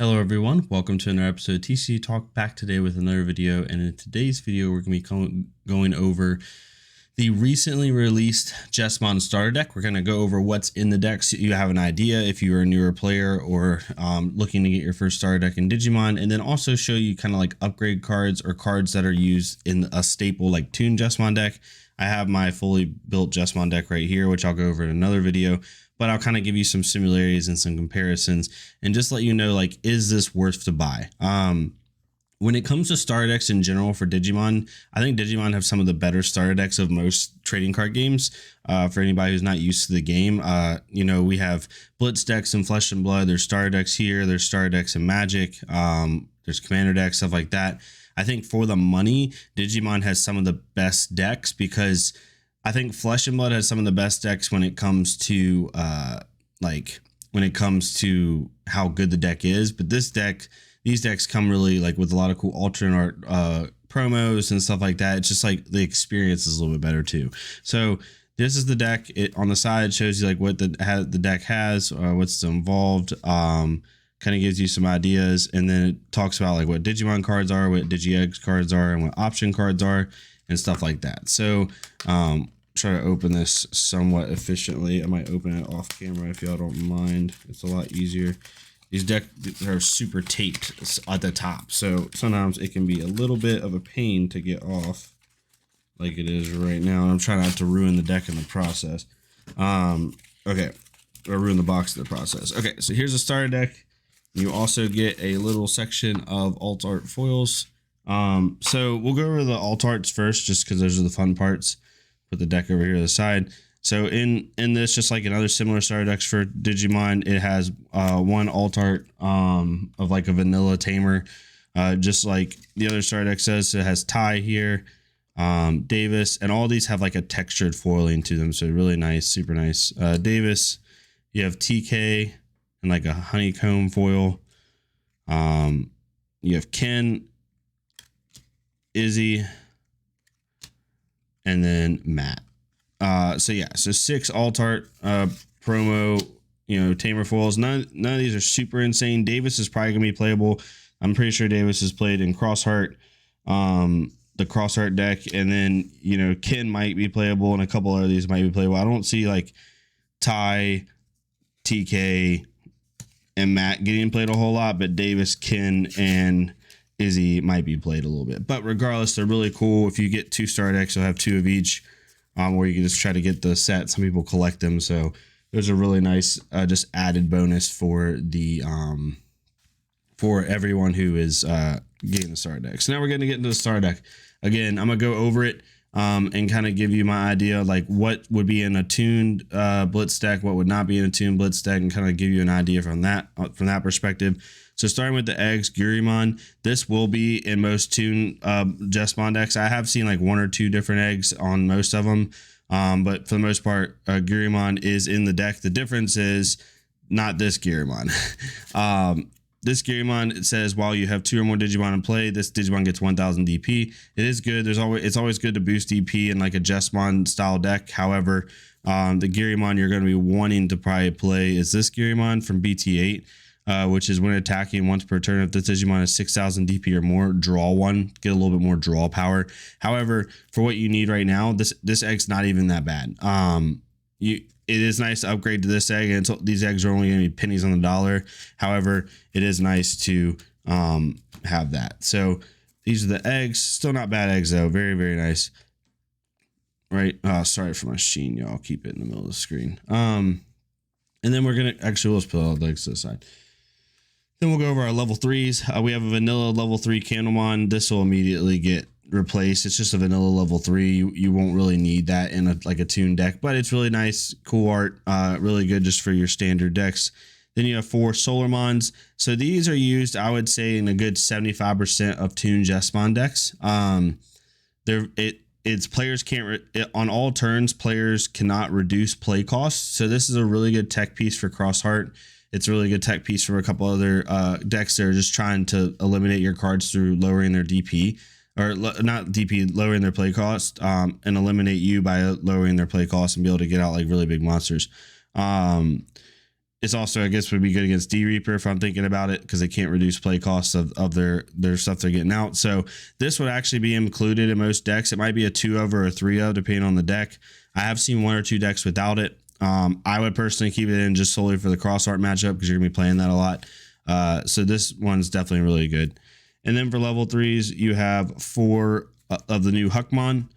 Hello everyone, welcome to another episode of TCG Talk, back today with another video. And in today's video we're going to be going over the recently released Jesmon starter deck. We're going to go over what's in the deck so you have an idea if you're a newer player or looking to get your first starter deck in Digimon, and then also show you kind of like upgrade cards or cards that are used in a staple like Toon Jesmon deck. I have my fully built Jesmon deck right here, which I'll go over in another video, but I'll kind of give you some similarities and some comparisons and just let you know, like, is this worth to buy? When it comes to starter decks in general for Digimon, I think Digimon have some of the better starter decks of most trading card games. For anybody who's not used to the game, you know, we have Blitz decks in Flesh and Blood. There's starter decks here. There's starter decks in Magic. There's commander decks, stuff like that. I think for the money, Digimon has some of the best decks because I think Flesh and Blood has some of the best decks when it comes to how good the deck is. But these decks come really like with a lot of cool alternate art promos and stuff like that. It's just like the experience is a little bit better too. So this is the deck. It on the side shows you like what the deck has, what's involved. Kind of gives you some ideas, and then it talks about like what Digimon cards are, what Digi-Eggs cards are, and what option cards are, and stuff like that. So try to open this somewhat efficiently. I might open it off camera if y'all don't mind. It's a lot easier. These decks are super taped at the top, so sometimes it can be a little bit of a pain to get off like it is right now. I'm trying not to ruin the deck in the process. Okay, or ruin the box in the process. Okay, so here's a starter deck. You also get a little section of alt art foils. So we'll go over the alt arts first, just because those are the fun parts. Put the deck over here to the side. So in this, just like in other similar starter decks for Digimon, it has one alt art of like a vanilla tamer, just like the other starter deck says. So it has Tai here, Davis, and all these have like a textured foiling to them. So really nice, super nice. Davis, you have TK and like a honeycomb foil. You have Ken, Izzy, and then Matt. So yeah, so 6 alt art promo, you know, tamer foils. None of these are super insane. Davis is probably gonna be playable. I'm pretty sure Davis is played in Crossheart, the Crossheart deck, and then you know Ken might be playable, and a couple of these might be playable. I don't see like Tai, TK, and Matt getting played a whole lot, but Davis, Ken, and Izzy might be played a little bit. But regardless, they're really cool. If you get 2 starter decks, you'll have 2 of each, or you can just try to get the set. Some people collect them, so there's a really nice just added bonus for the for everyone who is getting the starter deck. So now we're going to get into the starter deck. Again, I'm gonna go over it and kind of give you my idea, like what would be in a tuned Blitz deck, what would not be in a tuned Blitz deck, and kind of give you an idea from that perspective. So starting with the eggs, Gurimon, this will be in most tuned Jesmon decks. I have seen like 1 or 2 different eggs on most of them, but for the most part, Gurimon is in the deck. The difference is not this Gurimon. This Digimon, it says while you have 2 or more Digimon in play, this Digimon gets 1000 DP. It is good. It's always good to boost DP in like a Jesmon style deck. However, the Digimon you're going to be wanting to probably play is this Digimon from BT8, which is when attacking once per turn. If this Digimon is 6000 DP or more, draw 1, get a little bit more draw power. However, for what you need right now, this egg's not even that bad. It is nice to upgrade to this egg, and these eggs are only going to be pennies on the dollar. However, it is nice to have that. So these are the eggs. Still not bad eggs though. Very, very nice. Right. Sorry for my sheen, y'all. Keep it in the middle of the screen. And then we're gonna let's put all the eggs to the side. Then we'll go over our level 3s. We have a vanilla level 3 Candlemon. This will immediately get replaced. It's just a vanilla level 3. You won't really need that in a tuned deck, but it's really nice, cool art, really good just for your standard decks. Then you have 4 Solarmons. So these are used, I would say, in a good 75% of tuned Jesmon decks. It's players can't on all turns, players cannot reduce play costs. So this is a really good tech piece for Crossheart. It's a really good tech piece for a couple other decks that are just trying to eliminate your cards through lowering their DP, or not DP, lowering their play cost, and eliminate you by lowering their play cost and be able to get out like really big monsters. it's also, I guess, would be good against D Reaper if I'm thinking about it, because they can't reduce play costs of their stuff they're getting out. So this would actually be included in most decks. It might be a 2 of or a 3 of, depending on the deck. I have seen 1 or 2 decks without it. I would personally keep it in just solely for the cross art matchup, because you're gonna be playing that a lot. So this one's definitely really good. And then for level 3s, you have 4 of the new Huckmon.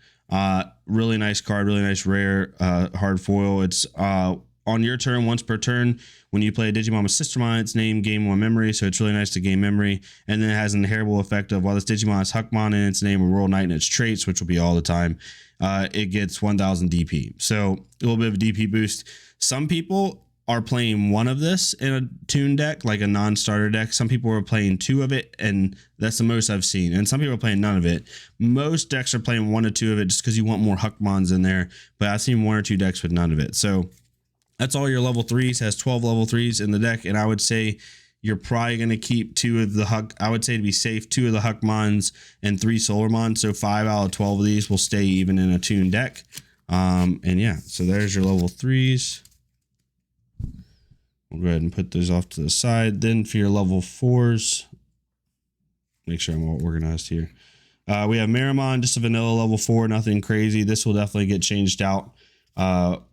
Really nice card, really nice rare hard foil. It's on your turn, once per turn, when you play a Digimon with Sistermon, its name gain 1 memory, so it's really nice to gain memory. And then it has an inheritable effect of, while this Digimon has Huckmon in its name, a Royal Knight in its traits, which will be all the time, it gets 1000 DP. So a little bit of a DP boost. Some people are playing 1 of this in a tune deck, like a non-starter deck. Some people are playing 2 of it, and that's the most I've seen. And some people are playing none of it. Most decks are playing 1 or 2 of it just because you want more Huckmons in there. But I've seen 1 or 2 decks with none of it. So that's all your level 3s. Has 12 level 3s in the deck, and I would say you're probably going to keep 2 of the I would say, to be safe, 2 of the Huckmons and 3 Solarmons. So 5 out of 12 of these will stay even in a tune deck. And yeah, so there's your level 3s. We'll go ahead and put those off to the side. Then for your level 4s, make sure I'm all organized here. We have Miramon, just a vanilla level 4, nothing crazy. This will definitely get changed out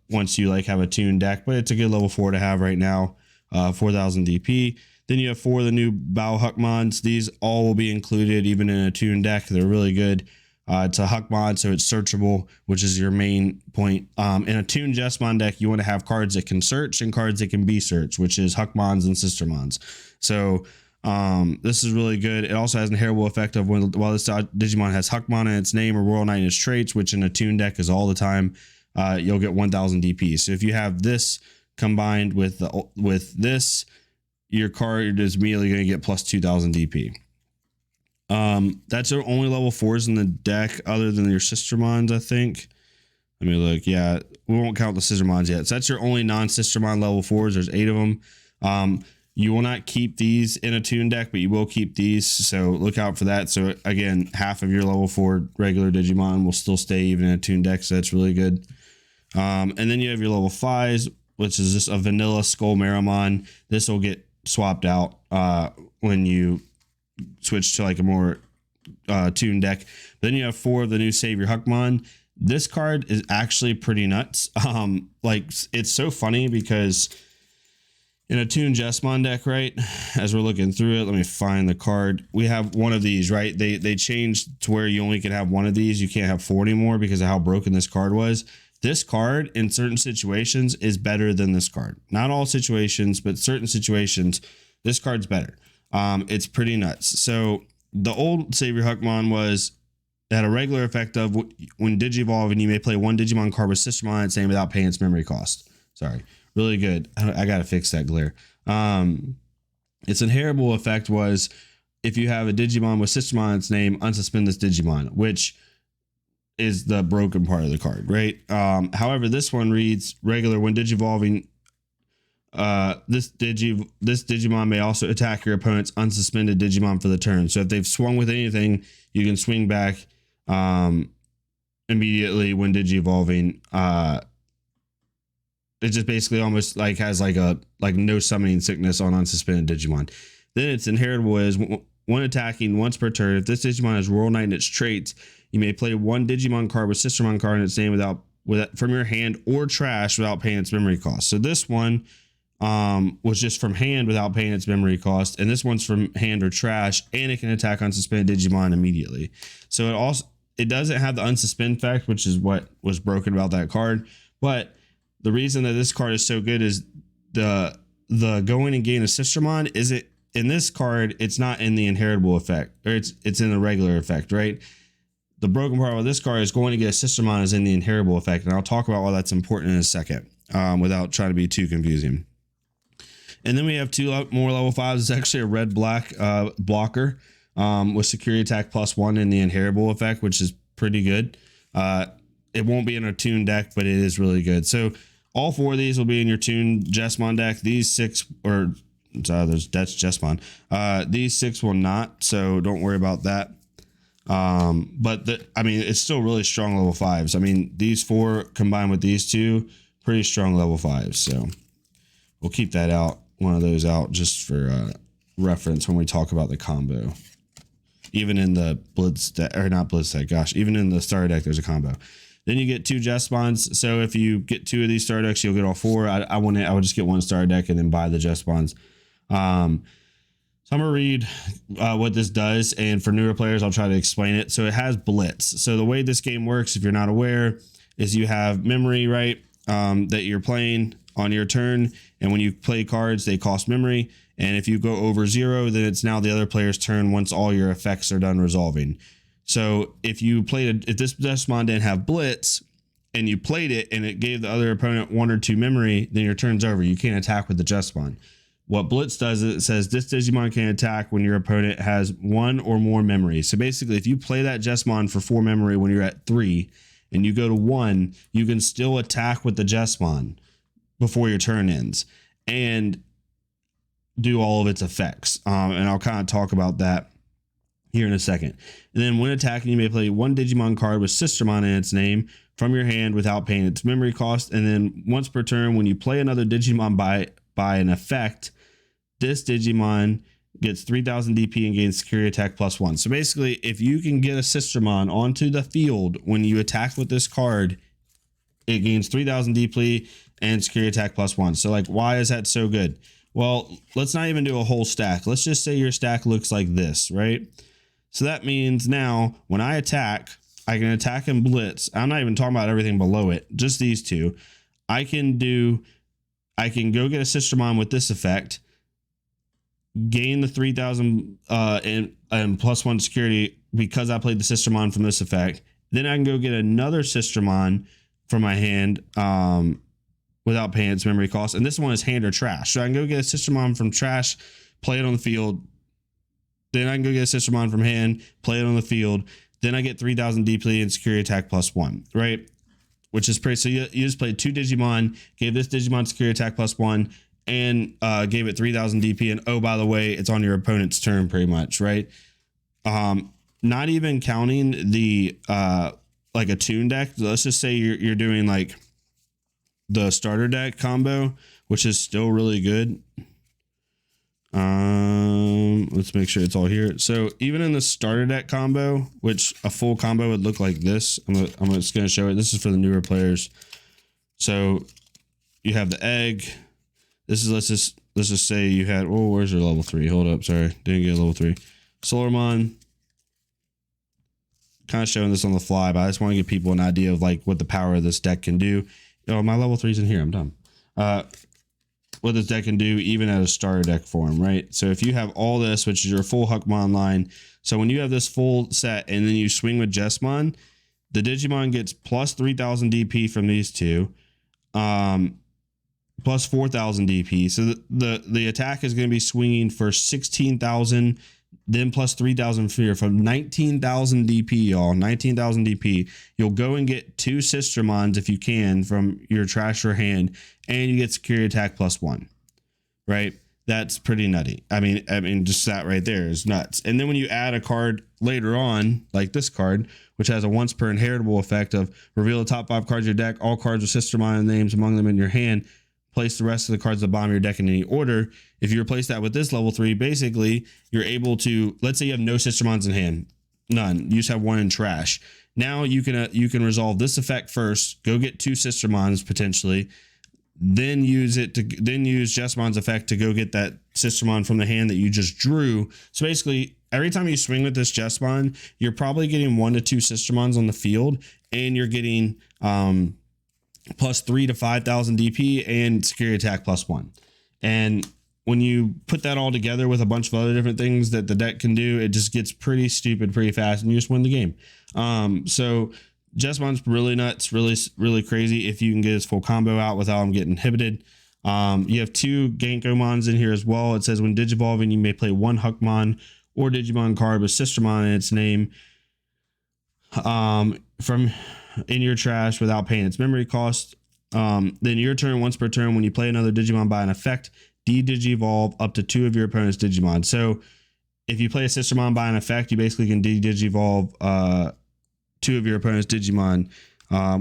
once you like have a tune deck, but it's a good level 4 to have right now. 4000 DP. Then you have 4 of the new Bao Huckmons. These all will be included even in a tune deck. They're really good. It's a Huckmon, so it's searchable, which is your main point. In a tune Jesmon deck, you want to have cards that can search and cards that can be searched, which is Huckmons and Sistermons. So this is really good. It also has an inheritable effect of, while this Digimon has Huckmon in its name or Royal Knight in its traits, which in a tune deck is all the time, you'll get 1000 DP. So if you have this combined with this, your card is immediately going to get plus 2000 DP. That's your only level 4s in the deck, other than your Sistermons, I think. Let me look. Yeah, we won't count the Sistermons yet. So that's your only non-Sistermon level 4s. There's 8 of them. You will not keep these in a tune deck, but you will keep these, so look out for that. So again, half of your level 4 regular Digimon will still stay even in a tune deck, so that's really good. And then you have your level 5s, which is just a vanilla Skull Miramon. This will get swapped out when you switch to like a more tune deck. Then you have 4 of the new Savior Huckmon. This card is actually pretty nuts. Like, it's so funny because in a tune Jesmon deck, right, as we're looking through it, let me find the card. We have 1 of these, right? They changed to where you only can have 1 of these. You can't have 4 anymore because of how broken this card was. This card in certain situations is better than this card. Not all situations, but certain situations, this card's better. It's pretty nuts. So the old Savior Huckmon had a regular effect of, when Digivolving, you may play 1 Digimon card with Sistermon its name without paying its memory cost. Sorry. Really good. I gotta fix that glare. Its inheritable effect was, if you have a Digimon with Sistermon its name, unsuspend this Digimon, which is the broken part of the card, right? However, this one reads regular: when Digivolving, this Digimon may also attack your opponent's unsuspended Digimon for the turn. So if they've swung with anything, you can swing back immediately when Digivolving. It just basically almost like has like no summoning sickness on unsuspended Digimon. Then its inheritable is, when attacking once per turn, if this Digimon has Royal Knight in its traits, you may play 1 Digimon card with Sistermon card in its name from your hand or trash without paying its memory cost. So this one was just from hand without paying its memory cost, and this one's from hand or trash, and it can attack unsuspended Digimon immediately. So it doesn't have the unsuspend effect, which is what was broken about that card. But the reason that this card is so good is the going and gain a Sistermon isn't in this card. It's not in the inheritable effect, or it's in the regular effect, right? The broken part of this card is going to get a Sistermon is in the inheritable effect, and I'll talk about why that's important in a second, without trying to be too confusing. And then we have 2 more level 5s. It's actually a red-black blocker with security attack +1 in the inheritable effect, which is pretty good. It won't be in a tune deck, but it is really good. So all 4 of these will be in your tune Jesmon deck. These 6, that's Jesmon. These 6 will not, so don't worry about that. But it's still really strong level 5s. I mean, these 4 combined with these 2, pretty strong level 5s. So we'll keep that out, one of those out just for reference when we talk about the combo. Even in the blitz deck, or not blitz deck, gosh, even in the starter deck, there's a combo. Then you get 2 Jesmons. So if you get 2 of these starter decks, you'll get all 4. I would just get 1 starter deck and then buy the Jesmons. So I'm gonna read what this does, and for newer players, I'll try to explain it. So it has blitz. So the way this game works, if you're not aware, is you have memory, right? That you're playing on your turn, and when you play cards, they cost memory. And if you go over 0, then it's now the other player's turn once all your effects are done resolving. So if this Jesmon didn't have blitz and you played it and it gave the other opponent 1 or 2 memory, then your turn's over. You can't attack with the Jesmon. What blitz does is it says this Digimon can attack when your opponent has 1 or more memory. So basically, if you play that Jesmon for 4 memory when you're at 3 and you go to 1, you can still attack with the Jesmon before your turn ends and do all of its effects. And I'll kind of talk about that here in a second. And then when attacking, you may play 1 Digimon card with Sistermon in its name from your hand without paying its memory cost. And then once per turn, when you play another Digimon by an effect, this Digimon gets 3000 DP and gains security attack +1. So basically, if you can get a Sistermon onto the field when you attack with this card, it gains 3000 DP and security attack +1. So like, why is that so good? Well, let's not even do a whole stack. Let's just say your stack looks like this, right? So that means now when I attack, I can attack and blitz. I'm not even talking about everything below it, just these 2. I can go get a Sistermon with this effect, gain the 3000 and +1 security because I played the Sistermon from this effect. Then I can go get another Sistermon from my hand without paying its memory cost. And this one is hand or trash. So I can go get a Sistermon from trash, play it on the field. Then I can go get a Sistermon from hand, play it on the field. Then I get 3000 DP and security attack +1, right? Which is pretty. So you just played 2 Digimon, gave this Digimon security attack +1, and gave it 3000 DP. And oh, by the way, it's on your opponent's turn pretty much, right? Not even counting the like a tune deck. Let's just say you're doing like the starter deck combo, which is still really good. Let's make sure it's all here. So even in the starter deck combo, which a full combo would look like this, I'm just going to show it. This is for the newer players. So you have the egg. This is, let's just say you had, oh, where's your level 3? Hold up. Sorry. Didn't get a level 3. Solarmon. Kind of showing this on the fly, but I just want to give people an idea of like what the power of this deck can do. Oh, my level 3's in here. I'm dumb. What this deck can do even at a starter deck form, right? So if you have all this, which is your full Huckmon line, so when you have this full set and then you swing with Jesmon, the Digimon gets plus 3000 DP from these 2, plus 4000 DP. So the attack is going to be swinging for 16,000, then plus 3000 fear from 19,000 DP, y'all. 19,000 DP. You'll go and get 2 Sistermons if you can from your trash or hand, and you get security attack +1. Right? That's pretty nutty. I mean, just that right there is nuts. And then when you add a card later on, like this card, which has a once per inheritable effect of reveal the top 5 cards of your deck, all cards with Sistermon names among them in your hand. Place the rest of the cards at the bottom of your deck in any order. If you replace that with this level 3, basically you're able to, let's say you have no Sistermons in hand, none. You just have 1 in trash. Now you can resolve this effect first. Go get 2 Sistermons potentially, then use Jesmon's effect to go get that Sistermon from the hand that you just drew. So basically, every time you swing with this Jesmon, you're probably getting 1 to 2 Sistermons on the field, and you're getting plus 3 to 5,000 DP and security attack +1. And when you put that all together with a bunch of other different things that the deck can do, it just gets pretty stupid pretty fast, and you just win the game. So Jesmon's really nuts, really crazy if you can get his full combo out without him getting inhibited. You have 2 Gankomons in here as well. It says when Digivolving, you may play 1 Huckmon or Digimon card with Sistermon in its name from in your trash without paying its memory cost. Then your turn, once per turn, when you play another Digimon by an effect, de-digivolve up to 2 of your opponent's Digimon. So if you play a Sistermon by an effect, you basically can de-digivolve 2 of your opponent's Digimon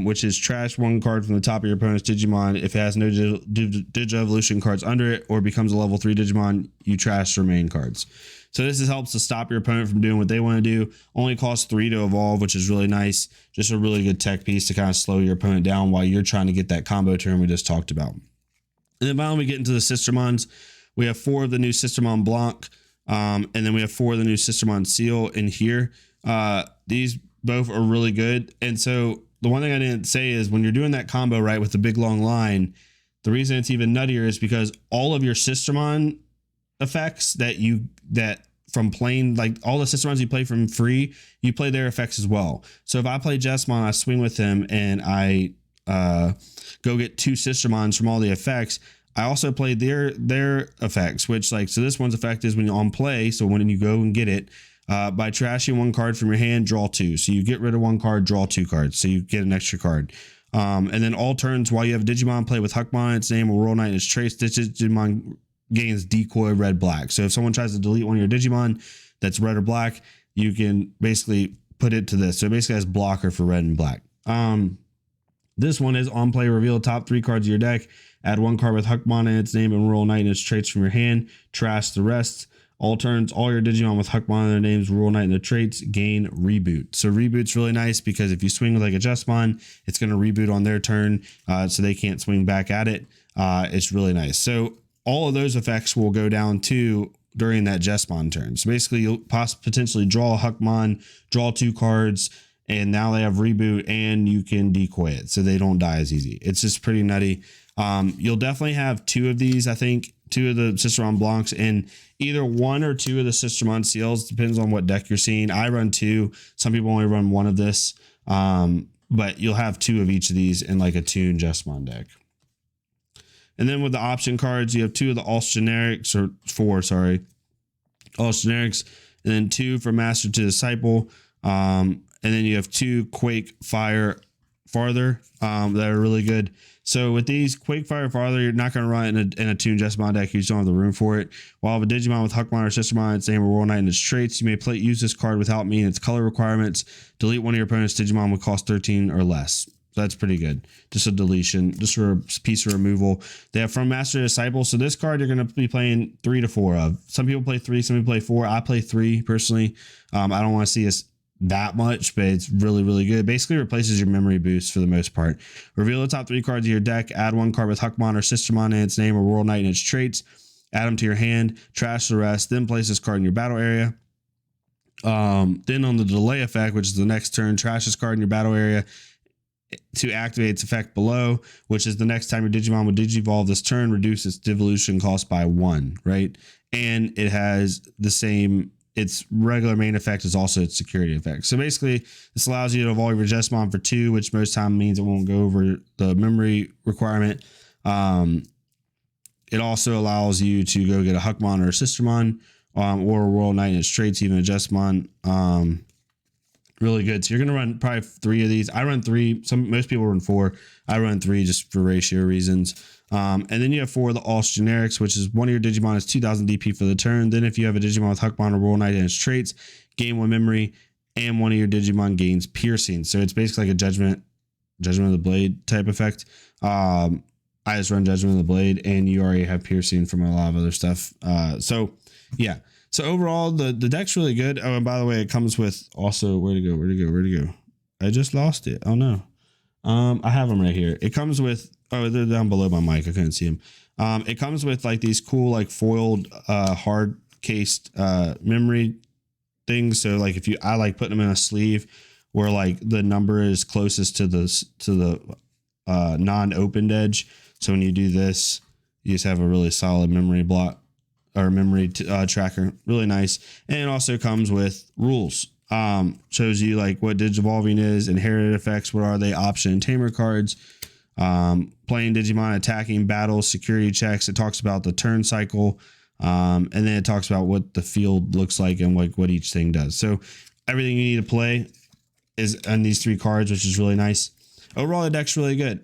which is trash one card from the top of your opponent's Digimon. If it has no Digivolution cards under it or becomes a level 3 Digimon, you trash the remaining cards. So this helps to stop your opponent from doing what they want to do. Only costs 3 to evolve, which is really nice. Just a really good tech piece to kind of slow your opponent down while you're trying to get that combo turn we just talked about. And then finally we get into the Sistermons. We have 4 of the new Sistermon Blanc, and then we have 4 of the new Sistermon Seal in here. These both are really good. And so the one thing I didn't say is when you're doing that combo right with the big long line, the reason it's even nuttier is because all of your Sistermon effects that from playing, like all the Sistermons you play from free, you play their effects as well. So if I play Jesmon, I swing with him and I go get 2 Sistermons from all the effects, I also play their effects, which like, so this one's effect is when you're on play. So when you go and get it, by trashing 1 card from your hand, draw 2. So you get rid of 1 card, draw 2 cards. So you get an extra card. And then all turns while you have Digimon play with Huckmon, its name, or Roll Knight, and its traits, Digimon gains decoy red black. So if someone tries to delete one of your Digimon that's red or black, you can basically put it to this. So it basically has blocker for red and black. This one is on play, reveal the top 3 cards of your deck, add 1 card with Huckmon and its name and Roll Knight and its traits from your hand, trash the rest. All turns, all your Digimon with Huckmon and their names, Roll Knight and their traits, gain reboot. So reboot's really nice because if you swing with like a Jesmon, it's going to reboot on their turn, so they can't swing back at it. It's really nice. So all of those effects will go down too during that Jesmon turn. So basically you'll potentially draw a Huckmon, draw 2 cards, and now they have reboot and you can decoy it so they don't die as easy. It's just pretty nutty. You'll definitely have 2 of these, I think, 2 of the Sistermon Blancs in either 1 or 2 of the Sistermon Seals. Depends on what deck you're seeing. I run 2. Some people only run 1 of this, but you'll have 2 of each of these in like a Toon Jesmon deck. And then with the option cards, you have 2 of the Alts Generics, or 4, sorry, Alts Generics, and then 2 for Master to Disciple. And then you have 2 Quake Fire Farther that are really good. So with these Quake Fire Farther, you're not going to run in a Toon Jesmon deck. You just don't have the room for it. While with a Digimon with Huckmon or Sistermon, its name or Roll Knight and its traits, you may use this card without meeting its color requirements. Delete one of your opponent's Digimon would cost 13 or less. So that's pretty good. Just a deletion, just for a piece of removal. They have From Master to Disciple. So this card you're going to be playing 3 to 4 of. Some people play 3, some people play 4. I play 3 personally. I don't want to see us that much, but it's really, really good. It basically replaces your memory boost for the most part. Reveal the top 3 cards of your deck. Add 1 card with Huckmon or Sistermon in its name or Roll Knight and its traits. Add them to your hand. Trash the rest. Then place this card in your battle area. Then on the delay effect, which is the next turn, trash this card in your battle area to activate its effect below, which is the next time your Digimon would Digivolve this turn, reduce its devolution cost by 1, right? And it has the same, its regular main effect is also its security effect. So basically, this allows you to evolve your Jesmon for 2, which most time means it won't go over the memory requirement. It also allows you to go get a Huckmon or a Sistermon, or a Roll Knight and its traits, even a Jesmon. Really good. So you're going to run probably 3 of these. I run 3. Most people run 4. I run 3 just for ratio reasons. And then you have 4 of the Alts Generics, which is one of your Digimon is 2000 DP for the turn. Then if you have a Digimon with Huckmon or Roll Knight and its traits, gain 1 memory, and one of your Digimon gains piercing. So it's basically like a Judgment of the Blade type effect. I just run Judgment of the Blade, and you already have piercing from a lot of other stuff. So yeah. So overall, the deck's really good. Oh, and by the way, it comes with also, where'd it go? I just lost it. Oh no. I have them right here. It comes with, oh, they're down below my mic. I couldn't see them. It comes with like these cool, like foiled, hard cased, memory things. So like I like putting them in a sleeve where like the number is closest to the non-opened edge. So when you do this, you just have a really solid memory block. Or memory tracker, really nice. And it also comes with rules. Shows you like what Digivolving is, inherited effects, what are they, option and tamer cards, playing Digimon, attacking, battles, security checks. It talks about the turn cycle, and then it talks about what the field looks like and like what each thing does. So everything you need to play is on these 3 cards, which is really nice. Overall, the deck's really good.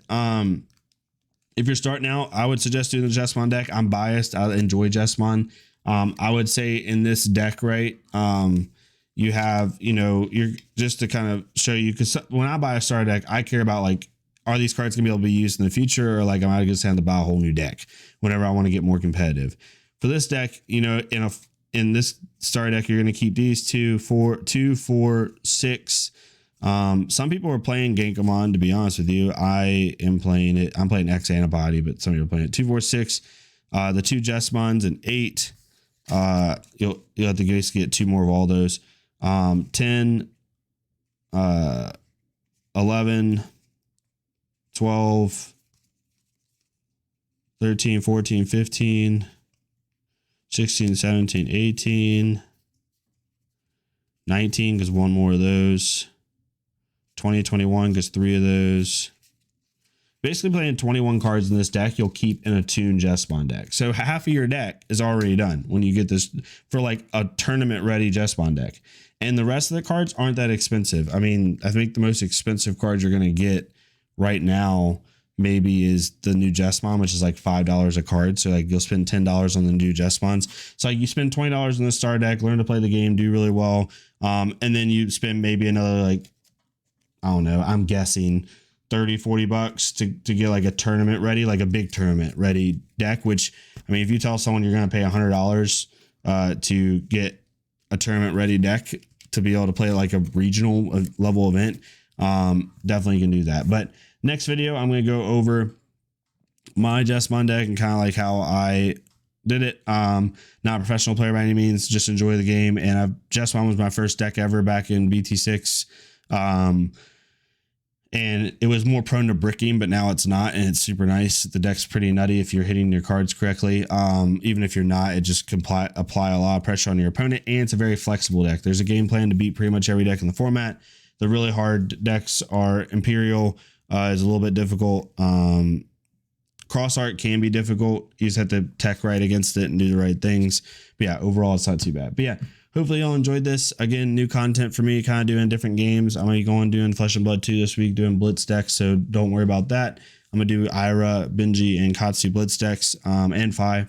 If you're starting out, I would suggest doing the Jesmon deck. I'm biased. I enjoy Jesmon. I would say in this deck, right, You have, you know, you're just to kind of show you, because when I buy a starter deck, I care about like, are these cards gonna be able to be used in the future, or like am I just have to buy a whole new deck whenever I want to get more competitive? For this deck, you know, in this starter deck, you're gonna keep these 2, 4, 6. Some people are playing Genkamon, to be honest with you. I am playing it. I'm playing X Antibody, but some people are playing it. 2, 4, 6. The 2 Jesmons and 8. You'll have to basically get 2 more of all those. 10, 11, 12, 13, 14, 15, 16, 17, 18, 19, because 1 more of those. 20, 21, because 3 of those. Basically playing 21 cards in this deck, you'll keep in a Toon Jesmon deck. So half of your deck is already done when you get this for like a tournament ready Jesmon deck. And the rest of the cards aren't that expensive. I mean, I think the most expensive cards you're going to get right now maybe is the new Jesmon, which is like $5 a card. So like you'll spend $10 on the new Jesmons. So like you spend $20 on the star deck, learn to play the game, do really well. And then you spend maybe another, like, I don't know, I'm guessing $30-$40 to get like a tournament ready, like a big tournament ready deck. Which, I mean, if you tell someone you're going to pay $100 to get a tournament ready deck to be able to play like a regional level event, definitely can do that. But next video, I'm going to go over my Jesmon deck and kind of like how I did it. Not a professional player by any means, just enjoy the game. And Jesmon was my first deck ever back in BT6. And it was more prone to bricking, but now it's not, and it's super nice. The deck's pretty nutty if you're hitting your cards correctly. Even if you're not, it just can apply a lot of pressure on your opponent, and it's a very flexible deck. There's a game plan to beat pretty much every deck in the format. The really hard decks are Imperial, is a little bit difficult. Cross Art can be difficult. You just have to tech right against it and do the right things. But yeah, overall, it's not too bad. But yeah, hopefully y'all enjoyed this. Again, new content for me, kind of doing different games. I'm going to be going doing Flesh and Blood 2 this week, doing Blitz decks, so don't worry about that. I'm going to do Ira, Benji, and Katsu Blitz decks, and Fi.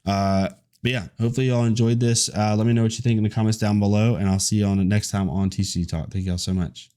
But yeah, hopefully y'all enjoyed this. Let me know what you think in the comments down below, and I'll see you on the next time on TCG Talk. Thank y'all so much.